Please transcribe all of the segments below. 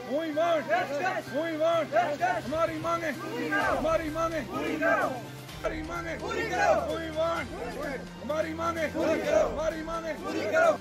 हमारी मांगे हमारी मांगे हमारी मांगे पूरी करो। हमारी मांगे पूरी करो। हमारी मांगे पूरी करो।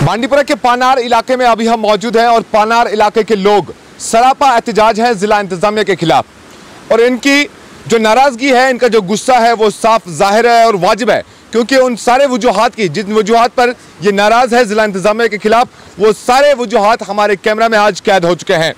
बांडीपुरा के पानार इलाके में अभी हम मौजूद हैं और पानार इलाके के लोग सरापा एहतजाज है जिला इंतजामिया के खिलाफ। और इनकी जो नाराजगी है, इनका जो गुस्सा है वो साफ जाहिर है और वाजिब है, क्योंकि उन सारे वजूहात की जिन वजूहात पर ये नाराज है जिला इंतजामिया के खिलाफ, वो सारे वजूहात हमारे कैमरा में आज कैद हो चुके हैं।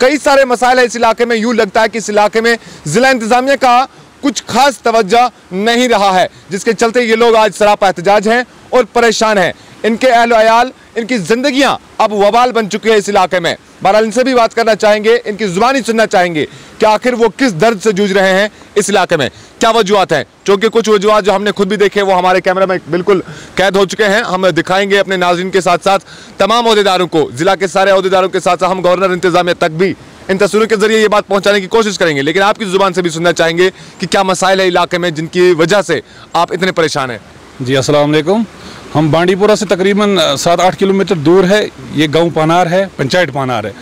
कई सारे मसाइल है इस इलाके में। यूं लगता है कि इस इलाके में जिला इंतजामिया का कुछ खास तवज्जो नहीं रहा है, जिसके चलते ये लोग आज सरापा एहतजाज हैं और परेशान हैं। इनके अहल अयाल, इनकी जिंदगियां अब वबाल बन चुकी है इस इलाके में। बहरहाल इनसे भी बात करना चाहेंगे, इनकी जुबानी सुनना चाहेंगे कि आखिर वो किस दर्द से जूझ रहे हैं इस इलाके में, क्या वजूहात हैं। क्योंकि कुछ वजूहात जो हमने खुद भी देखे वो हमारे कैमरा में बिल्कुल कैद हो चुके हैं। हम दिखाएंगे अपने नाज़रीन के साथ साथ तमाम ओहदेदारों को, जिला के सारे ओहदेदारों के साथ साथ हम गवर्नर इंतजामिया तक भी इन तस्वीरों के जरिए ये बात पहुंचाने की कोशिश करेंगे। लेकिन आपकी जुबान से भी सुनना चाहेंगे कि क्या मसाइल है इलाके में जिनकी वजह से आप इतने परेशान हैं। जी अस्सलाम वालेकुम। हम बांडीपुरा से तकरीबन 7-8 किलोमीटर दूर है, ये गांव पानार है, पंचायत पानार है।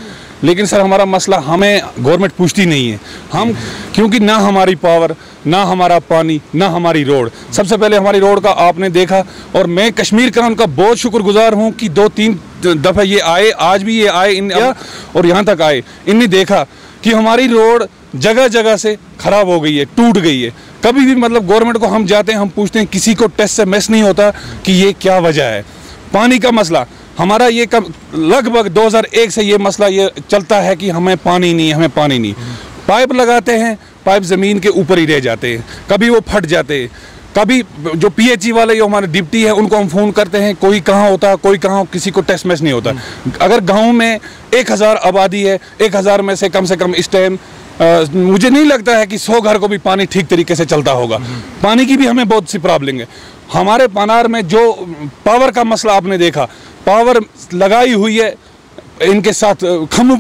लेकिन सर हमारा मसला हमें गवर्नमेंट पूछती नहीं है। हम क्योंकि ना हमारी पावर, ना हमारा पानी, ना हमारी रोड। सबसे पहले हमारी रोड का आपने देखा, और मैं कश्मीर क्राउन का बहुत शुक्रगुजार हूँ कि 2-3 दफ़ा ये आए, आज भी ये आए और यहाँ तक आए। इनने देखा कि हमारी रोड जगह जगह से ख़राब हो गई है, टूट गई है। कभी भी मतलब गवर्नमेंट को हम जाते हैं, हम पूछते हैं, किसी को टेस्ट से मैस नहीं होता कि ये क्या वजह है। पानी का मसला हमारा ये लगभग 2001 से ये मसला ये चलता है कि हमें पानी नहीं, हमें पानी नहीं। पाइप लगाते हैं, पाइप ज़मीन के ऊपर ही रह जाते हैं, कभी वो फट जाते हैं। कभी जो PHE वाले जो हमारे डिप्टी है उनको हम फ़ोन करते हैं, कोई कहाँ होता, कोई कहाँ, किसी को टेस्ट मैच नहीं होता। अगर गाँव में 1000 आबादी है, 1000 में से कम इस टाइम मुझे नहीं लगता है कि 100 घर को भी पानी ठीक तरीके से चलता होगा। पानी की भी हमें बहुत सी प्रॉब्लम है। हमारे पानार में जो पावर का मसला आपने देखा, पावर लगाई हुई है इनके साथ खम्भों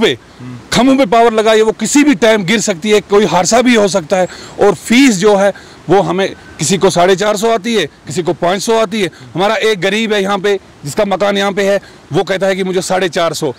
पे पावर लगाई है, वो किसी भी टाइम गिर सकती है, कोई हादसा भी हो सकता है। और फीस जो है वो हमें किसी को 450 आती है, किसी को 500 आती है। हमारा एक गरीब है यहाँ पे, जिसका मकान यहाँ पे है, वो कहता है कि मुझे 450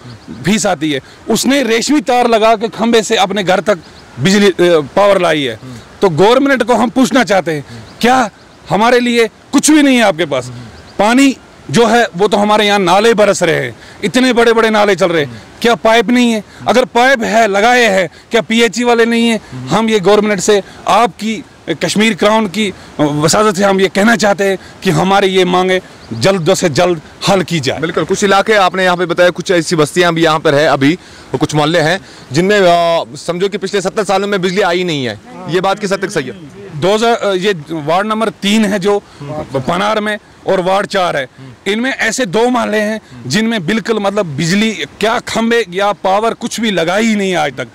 फीस आती है। उसने रेशमी तार लगा के खंबे से अपने घर तक बिजली पावर लाई है। तो गवर्नमेंट को हम पूछना चाहते हैं, क्या हमारे लिए कुछ भी नहीं है आपके पास? पानी जो है वो तो हमारे यहाँ नाले बरस रहे हैं, इतने बड़े बड़े नाले चल रहे हैं, क्या पाइप नहीं है? अगर पाइप है, लगाए हैं, क्या PHE वाले नहीं है? हम ये गवर्नमेंट से, आपकी कश्मीर क्राउन की वसादत से हम ये कहना चाहते हैं कि हमारी ये मांगे जल्द से जल्द हल की जाए। बिल्कुल। कुछ इलाके आपने यहाँ पे बताया, कुछ ऐसी बस्तियाँ भी यहाँ पर है अभी, और कुछ मोहल्ले हैं जिनमें समझो कि पिछले 70 सालों में बिजली आई नहीं है। ये बात किस हद तक सही है? ये वार्ड नंबर 3 है जो पनार में, और वार्ड 4 है। इनमें ऐसे 2 मोहल्ले हैं जिनमें बिल्कुल मतलब बिजली क्या खंबे या पावर कुछ भी लगा ही नहीं है आज तक।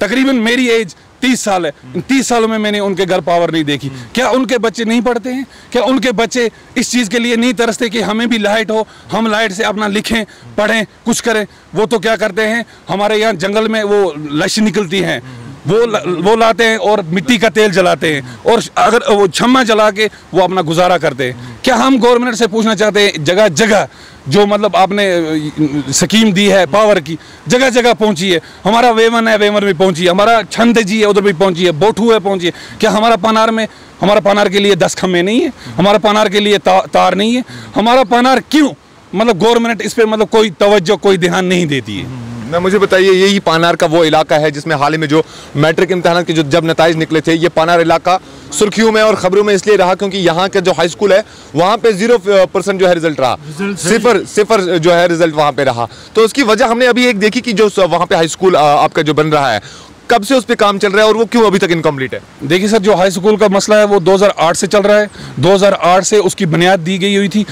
तकरीबन मेरी एज 30 साल है, इन 30 सालों में मैंने उनके घर पावर नहीं देखी। क्या उनके बच्चे नहीं पढ़ते हैं? क्या उनके बच्चे इस चीज़ के लिए नहीं तरसते कि हमें भी लाइट हो, हम लाइट से अपना लिखें, पढ़ें, कुछ करें? वो तो क्या करते हैं, हमारे यहाँ जंगल में वो लश निकलती हैं, वो लाते हैं और मिट्टी का तेल जलाते हैं, और अगर वो छम्मा जला के वो अपना गुजारा करते हैं। क्या हम गवर्नमेंट से पूछना चाहते हैं, जगह जगह जो मतलब आपने स्कीम दी है पावर की, जगह जगह पहुंची है। हमारा वेवन है, वेवन में पहुंची है, हमारा छंद जी है, उधर भी पहुंची है, बोठू है, पहुंची है। क्या हमारा पानार के लिए 10 खम्भे नहीं है? हमारा पानार के लिए तार नहीं है? हमारा पानार क्यों मतलब गवर्नमेंट इस पर मतलब कोई तवज्जो, कोई ध्यान नहीं देती है? ना मुझे बताइए, यही पानार का वो इलाका है जिसमें हाल ही में जो मैट्रिक इम्तिहान के जब नताइज निकले थे, ये पानार इलाका सुर्खियों में और खबरों में इसलिए रहा क्योंकि यहाँ का जो हाई स्कूल है वहाँ पे 0% जो है रिजल्ट रहा, सिफर जो है रिजल्ट वहाँ पे रहा। तो उसकी वजह हमने अभी एक देखी कि जो वहाँ पे हाई स्कूल आपका जो बन रहा है, कब से उस पर काम चल रहा है और वो क्यों अभी तक इनकम्प्लीट है? देखिए सर, जो हाई स्कूल का मसला है वो 2008 से चल रहा है। 2008 से उसकी बुनियाद दी गई हुई थी।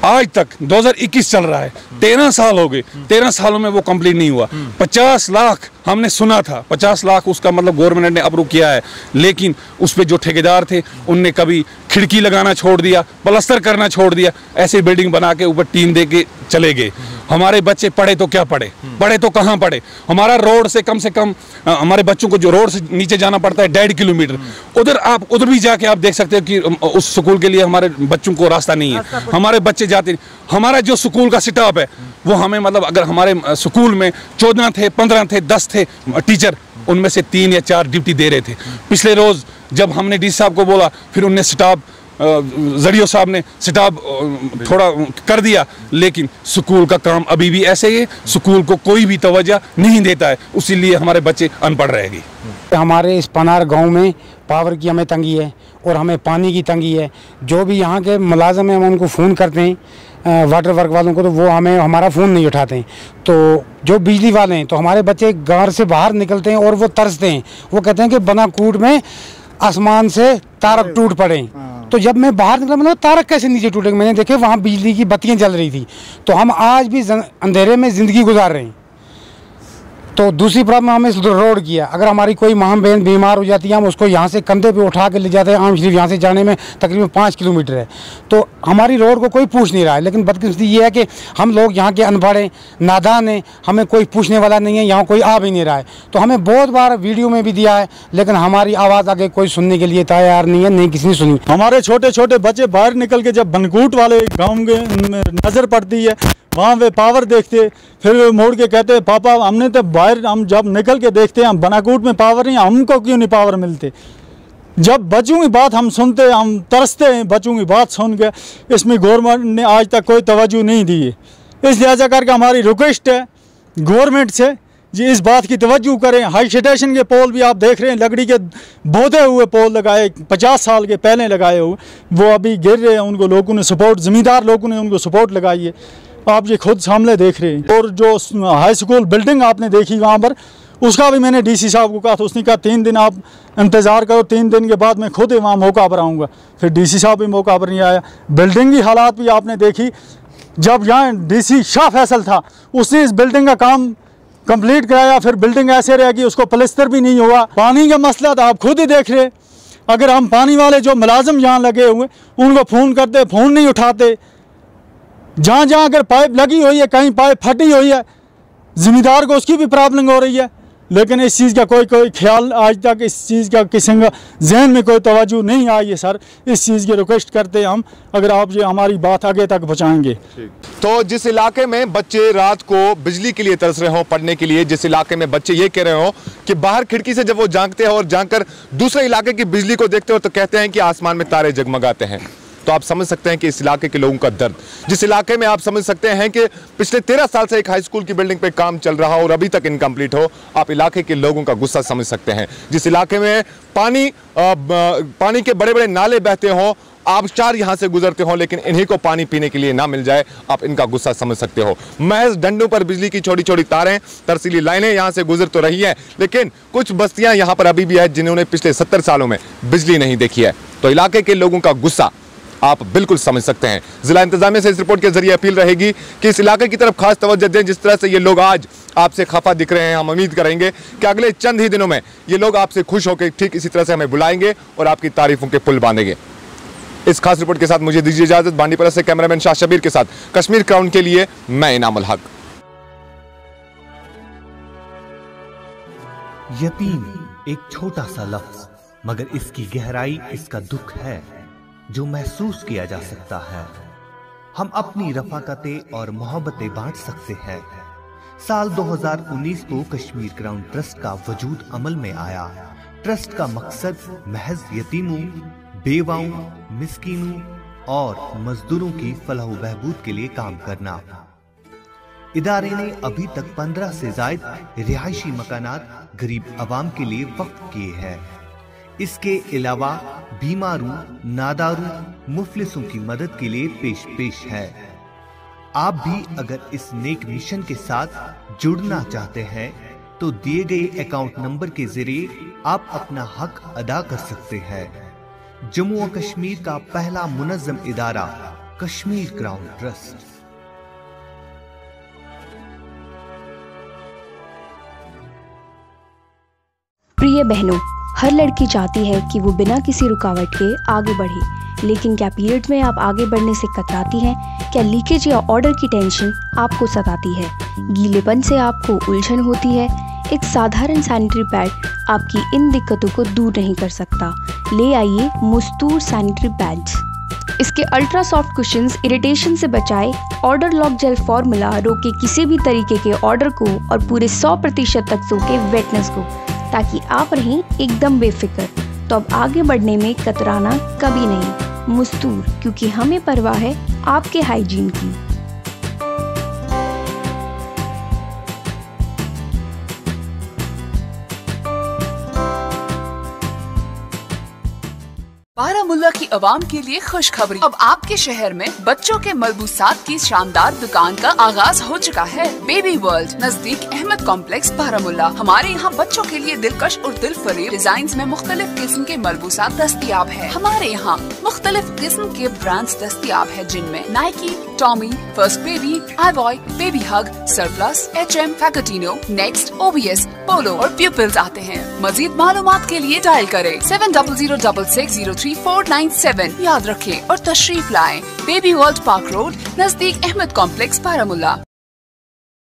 आज तक 2021 चल रहा है, 13 साल हो गए, 13 सालों में वो कंप्लीट नहीं हुआ। 50 लाख हमने सुना था, 50 लाख उसका मतलब गवर्नमेंट ने अप्रूव किया है, लेकिन उस पे जो ठेकेदार थे उनने कभी खिड़की लगाना छोड़ दिया, प्लास्टर करना छोड़ दिया, ऐसे बिल्डिंग बना के ऊपर टीन दे के चले गए। हमारे बच्चे पढ़े तो क्या पढ़े, पढ़े तो कहाँ पढ़े। हमारा रोड से कम हमारे बच्चों को जो रोड से नीचे जाना पड़ता है 1.5 किलोमीटर, उधर भी जाके आप देख सकते हो कि उस स्कूल के लिए हमारे बच्चों को रास्ता नहीं है, हमारे बच्चे जाते नहीं। हमारा जो स्कूल का स्टाफ है वो हमें मतलब अगर हमारे स्कूल में 14 थे, 15 थे, 10 थे टीचर, उनमें से 3 या 4 ड्यूटी दे रहे थे। पिछले रोज जब हमने डी साहब को बोला, फिर उनने स्टाफ जड़ियो साहब ने स्टाफ थोड़ा कर दिया, लेकिन स्कूल का काम अभी भी ऐसे ही है, स्कूल को कोई भी तवज्जो नहीं देता है, इसीलिए हमारे बच्चे अनपढ़ रहेंगे। हमारे इस पनार गांव में पावर की हमें तंगी है और हमें पानी की तंगी है। जो भी यहाँ के मुलाजिम हैं हम उनको फ़ोन करते हैं वाटर वर्क वालों को, तो वो हमें हमारा फ़ोन नहीं उठाते हैं। तो जो बिजली वाले हैं तो हमारे बच्चे घर से बाहर निकलते हैं और वो तरसते हैं, वो कहते हैं कि बनाकूट में आसमान से तारक टूट पड़े। तो जब मैं बाहर निकला, मतलब तारक कैसे नीचे टूटेंगे। मैंने देखे वहाँ बिजली की बत्तियाँ जल रही थी। तो हम आज भी अंधेरे में ज़िंदगी गुजार रहे हैं। तो दूसरी प्रॉब्लम हमें रोड की है। अगर हमारी कोई माँ बहन बीमार हो जाती है, हम उसको यहाँ से कंधे पे उठा के ले जाते हैं। आम शरीफ यहाँ से जाने में तकरीबन 5 किलोमीटर है। तो हमारी रोड को कोई पूछ नहीं रहा है। लेकिन बदकिस्मती ये है कि हम लोग यहाँ के अनपढ़ हैं, नादान हैं, हमें कोई पूछने वाला नहीं है, यहाँ कोई आ भी नहीं रहा है। तो हमें बहुत बार वीडियो में भी दिया है, लेकिन हमारी आवाज़ आगे कोई सुनने के लिए तैयार नहीं है, नहीं किसी ने सुनी। हमारे छोटे छोटे बच्चे बाहर निकल के जब बनकूट वाले गाँव में नज़र पड़ती है, वहाँ वे पावर देखते, फिर मोड़ के कहते पापा हमने तो बाहर, हम जब निकल के देखते हैं हम बनाकूट में पावर नहीं, हमको क्यों नहीं पावर मिलते। जब बच्चों की बात हम सुनते हम तरसते हैं, बच्चों की बात सुन के। इसमें गवर्नमेंट ने आज तक कोई तवज्जो नहीं दी है। इस लिहाजा करके हमारी रिक्वेस्ट है गवर्नमेंट से जी इस बात की तवज्जो करें। हाई स्टेशन के पोल भी आप देख रहे हैं, लकड़ी के बोधे हुए पोल लगाए 50 साल के पहले लगाए हुए, वो अभी गिर रहे हैं। उनको लोगों ने सपोर्ट, ज़मींदार लोगों ने उनको सपोर्ट लगाई है, आप ये खुद सामने देख रहे हैं। और जो हाई स्कूल बिल्डिंग आपने देखी वहाँ पर, उसका भी मैंने डीसी साहब को कहा था, उसने कहा 3 दिन आप इंतज़ार करो, 3 दिन के बाद मैं खुद ही वहाँ मौका पर आऊँगा। फिर डीसी साहब भी मौका पर नहीं आया। बिल्डिंग की हालात भी आपने देखी। जब यहाँ डीसी शाह फैसल था, उसने इस बिल्डिंग का काम कंप्लीट कराया, फिर बिल्डिंग ऐसे रह गई, उसको प्लास्टर भी नहीं हुआ। पानी का मसला तो आप खुद ही देख रहे। अगर हम पानी वाले जो मुलाजिम यहाँ लगे हुए उनको फ़ोन करते, फ़ोन नहीं उठाते। जहाँ जहाँ अगर पाइप लगी हुई है, कहीं पाइप फटी हुई है, ज़िम्मेदार को उसकी भी प्रॉब्लम हो रही है। लेकिन इस चीज़ का कोई ख्याल आज तक इस चीज़ का किसी का जहन में कोई तवज्जो नहीं आई है। सर इस चीज़ की रिक्वेस्ट करते हैं हम, अगर आप ये हमारी बात आगे तक पहुँचाएंगे। तो जिस इलाके में बच्चे रात को बिजली के लिए तरस रहे हो, पढ़ने के लिए, जिस इलाके में बच्चे ये कह रहे हो कि बाहर खिड़की से जब वो झांकते हैं और झांक कर दूसरे इलाके की बिजली को देखते हो तो कहते हैं कि आसमान में तारे जगमगाते हैं, तो आप समझ सकते हैं कि इस इलाके के लोगों का दर्द। जिस इलाके में आप समझ सकते हैं कि पिछले 13 साल से एक हाई स्कूल की बिल्डिंग पे काम चल रहा और अभी तक इनकम्प्लीट हो, आप इलाके के लोगों का गुस्सा समझ सकते हैं। जिस इलाके में पानी के बड़े बड़े नाले बहते हों, आबशार यहां से गुजरते हो, लेकिन इन्हीं को पानी पीने के लिए ना मिल जाए, आप इनका गुस्सा समझ सकते हो। महज डंडों पर बिजली की छोटी छोटी तारें, तरसीली लाइनें यहां से गुजर तो रही हैं, लेकिन कुछ बस्तियां यहां पर अभी भी है जिन्होंने पिछले 70 सालों में बिजली नहीं देखी है। तो इलाके के लोगों का गुस्सा आप बिल्कुल समझ सकते हैं। जिला इंतजामिया से इस रिपोर्ट के जरिए अपील रहेगी कि इस इलाके की तरफ खास तवज्जो दें। जिस तरह से ये लोग आज आपसे खफा दिख रहे हैं, हम उम्मीद करेंगे कि अगले चंद ही दिनों में ये लोग आपसे खुश होकर ठीक इसी तरह से हमें बुलाएंगे और आपकी तारीफों के पुल बांधेंगे। इस खास रिपोर्ट के साथ मुझे दीजिए इजाजत। बांडीपुरा से कैमरामैन शाह शबीर के साथ कश्मीर क्राउन के लिए मैं इनामुल हक। यतीम एक छोटा सा लफ्ज, मगर इसकी गहराई, इसका दुख है जो महसूस किया जा सकता है। हम अपनी रफाकतें और मोहब्बतें बांट सकते हैं। साल 2019 को कश्मीर क्राउन ट्रस्ट का वजूद अमल में आया। ट्रस्ट का मकसद महज यतीमों, बेवाओं, मिस्कीनों और मजदूरों की फलाह बहबूद के लिए काम करना। इदारे ने अभी तक 15 से ज्यादा रिहायशी मकानात गरीब आवाम के लिए वक्फ किए हैं। इसके अलावा बीमारों, नादारों, मुफलिसों की मदद के लिए पेश है। आप भी अगर इस नेक मिशन के साथ जुड़ना चाहते हैं तो दिए गए अकाउंट नंबर के जरिए आप अपना हक अदा कर सकते हैं। जम्मू और कश्मीर का पहला मुनज़्ज़म इदारा कश्मीर क्राउन ट्रस्ट। प्रिय बहनों, हर लड़की चाहती है कि वो बिना किसी रुकावट के आगे बढ़े, लेकिन क्या पीरियड में आप आगे बढ़ने से कतराती हैं? क्या लीकेज या ऑर्डर की टेंशन आपको सताती है? गीलेपन से आपको उलझन होती है? एक साधारण सैनिटरी पैड आपकी इन दिक्कतों को दूर नहीं कर सकता। ले आइए मुस्तूर सैनिटरी पैड्स। इसके अल्ट्रा सॉफ्ट कुशंस इरिटेशन से बचाए, ऑर्डर लॉक जेल फॉर्मूला रोके किसी भी तरीके के ऑर्डर को और पूरे 100% तक सोके वेटनेस को, ताकि आप रहें एकदम बेफिक्र। तो अब आगे बढ़ने में कतराना कभी नहीं। मुस्तूर, क्योंकि हमें परवाह है आपके हाइजीन की। बारामुल्ला की आवाम के लिए खुशखबरी। अब आपके शहर में बच्चों के मलबूसात की शानदार दुकान का आगाज हो चुका है। बेबी वर्ल्ड नजदीक अहमद कॉम्प्लेक्स बारामुल्ला। हमारे यहाँ बच्चों के लिए दिलकश और दिलफरेब डिजाइन में मुख्तलिफ किस्म के मलबूसात दस्तयाब है। हमारे यहाँ मुख्तलिफ किस्म के ब्रांड्स दस्तयाब है, जिनमें Nike, Tommy, First Baby, iBoy, Baby Hug, Surplus, HM, फैकटिनो, नेक्स्ट, OBS, पोलो और प्यूपिल्स आते हैं। मजीद मालूमात के लिए डायल करें 7006603497। याद रखें और तशरीफ लाएं। बेबी वर्ल्ड पार्क रोड नजदीक अहमद कॉम्प्लेक्स बारामुल्ला।